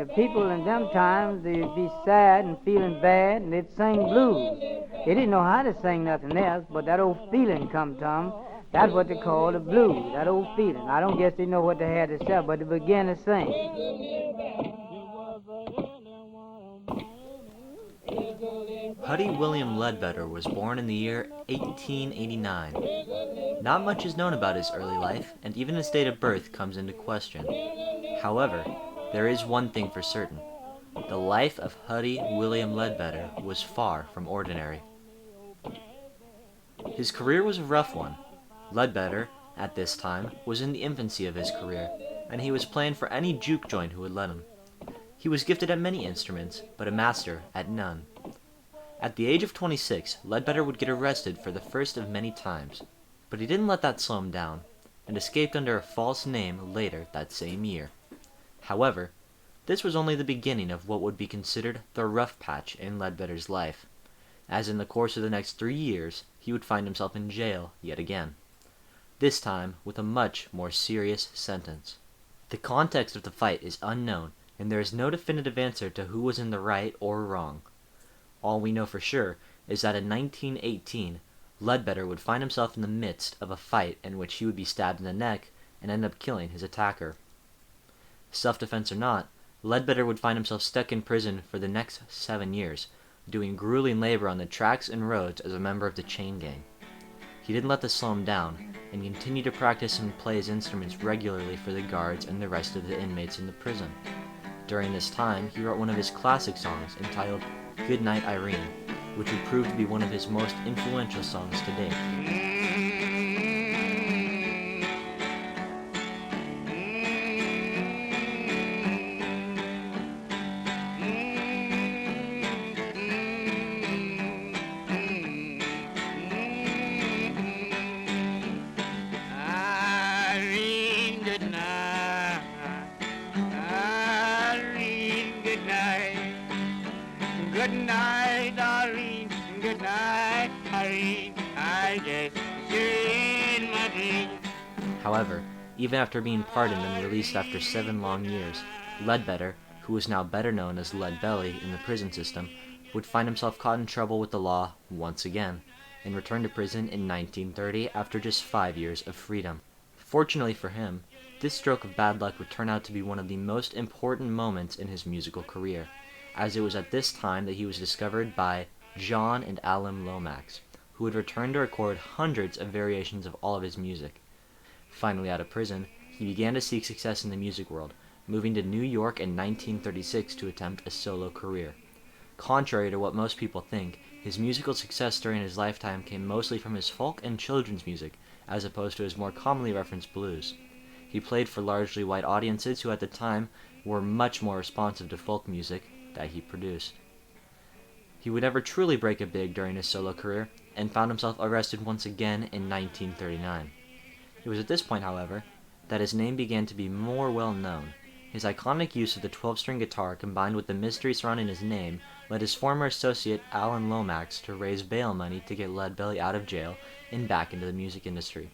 the people in them times, they'd be sad and feeling bad, and they'd sing blues. They didn't know how to sing nothing else, but that old feeling come to them. That's what they call the blues, that old feeling. I don't guess they know what they had to say, but they began to sing. Huddie William Ledbetter was born in the year 1889. Not much is known about his early life, and even his date of birth comes into question. However, there is one thing for certain. The life of Huddie William Ledbetter was far from ordinary. His career was a rough one. Ledbetter, at this time, was in the infancy of his career, and he was playing for any juke joint who would let him. He was gifted at many instruments, but a master at none. At the age of 26, Ledbetter would get arrested for the first of many times, but he didn't let that slow him down, and escaped under a false name later that same year. However, this was only the beginning of what would be considered the rough patch in Ledbetter's life, as in the course of the next 3 years he would find himself in jail yet again, this time with a much more serious sentence. The context of the fight is unknown, and there is no definitive answer to who was in the right or wrong. All we know for sure is that in 1918, Ledbetter would find himself in the midst of a fight in which he would be stabbed in the neck and end up killing his attacker. Self-defense or not, Ledbetter would find himself stuck in prison for the next 7 years, doing grueling labor on the tracks and roads as a member of the chain gang. He didn't let this slow him down, and continued to practice and play his instruments regularly for the guards and the rest of the inmates in the prison. During this time, he wrote one of his classic songs entitled Goodnight Irene, which would prove to be one of his most influential songs to date. Goodnight, Irene. Goodnight, Irene. I guess you're in my dreams. However, even after being pardoned and released after 7 long years, Ledbetter, who was now better known as Leadbelly in the prison system, would find himself caught in trouble with the law once again, and returned to prison in 1930 after just 5 years of freedom. Fortunately for him, this stroke of bad luck would turn out to be one of the most important moments in his musical career, as it was at this time that he was discovered by John and Alan Lomax, who would return to record hundreds of variations of all of his music. Finally out of prison, he began to seek success in the music world, moving to New York in 1936 to attempt a solo career. Contrary to what most people think, his musical success during his lifetime came mostly from his folk and children's music, as opposed to his more commonly referenced blues. He played for largely white audiences who at the time were much more responsive to folk music that he produced. He would never truly break it big during his solo career, and found himself arrested once again in 1939. It was at this point, however, that his name began to be more well known. His iconic use of the 12-string guitar combined with the mystery surrounding his name led his former associate Alan Lomax to raise bail money to get Leadbelly out of jail and back into the music industry.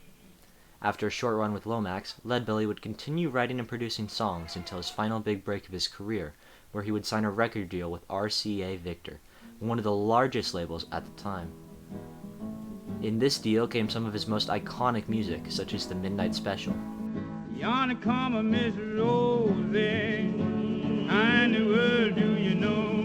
After a short run with Lomax, Leadbelly would continue writing and producing songs until his final big break of his career, where he would sign a record deal with RCA Victor, one of the largest labels at the time. In this deal came some of his most iconic music, such as the Midnight Special. Yonder come a Miss Rosie, how in the world do you know?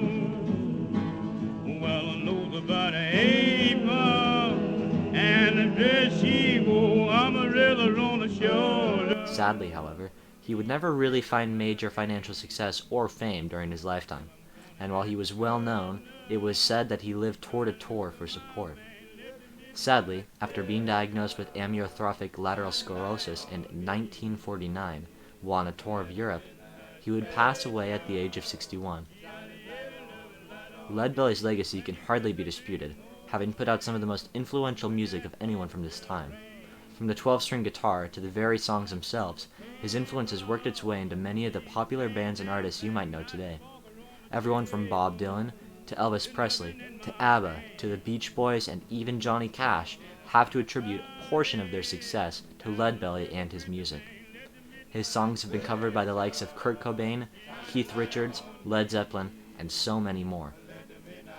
Well, I know about an apron and the dress she wore, umbrellas on the shoulder. Sadly, however, he would never really find major financial success or fame during his lifetime, and while he was well known, it was said that he lived tour to tour for support. Sadly, after being diagnosed with amyotrophic lateral sclerosis in 1949, while on a tour of Europe, he would pass away at the age of 61. Leadbelly's legacy can hardly be disputed, having put out some of the most influential music of anyone from this time. From the 12-string guitar to the very songs themselves, his influence has worked its way into many of the popular bands and artists you might know today. Everyone from Bob Dylan to Elvis Presley, to ABBA, to the Beach Boys, and even Johnny Cash have to attribute a portion of their success to Leadbelly and his music. His songs have been covered by the likes of Kurt Cobain, Keith Richards, Led Zeppelin, and so many more.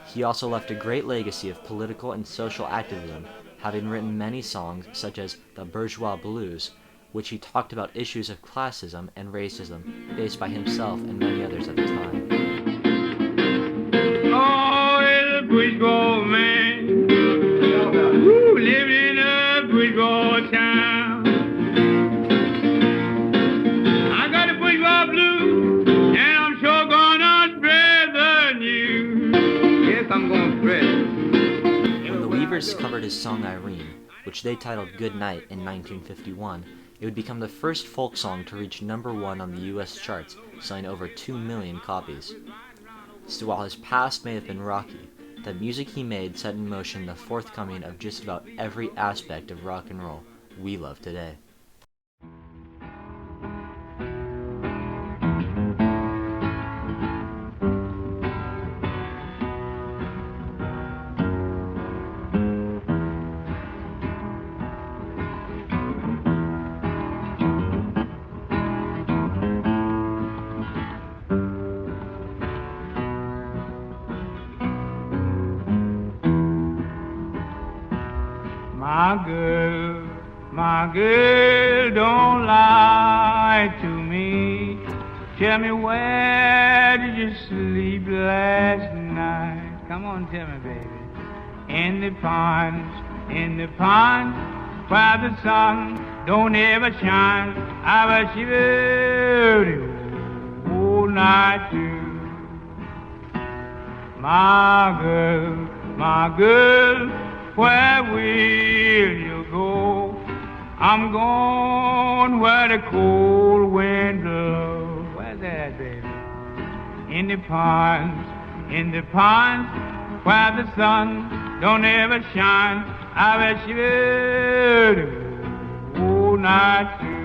He also left a great legacy of political and social activism, having written many songs such as The Bourgeois Blues, which he talked about issues of classism and racism faced by himself and many others at the time. Oh, it's a bourgeois man who lived in a bourgeois town. I got a bourgeois blues, and I'm sure gonna spread the news. Yes, I'm gonna spread it. When the Weavers covered his song Irene, which they titled Goodnight in 1951, it would become the first folk song to reach #1 on the US charts, selling over 2 million copies. So while his past may have been rocky, the music he made set in motion the forthcoming of just about every aspect of rock and roll we love today. My girl, don't lie to me. Tell me, where did you sleep last night? Come on, tell me, baby. In the pond, where the sun don't ever shine. I was shivering all night too. My girl, where will you go? I'm going where the cold wind blows. Where's that, baby? In the ponds, where the sun don't ever shine. I bet you all night too.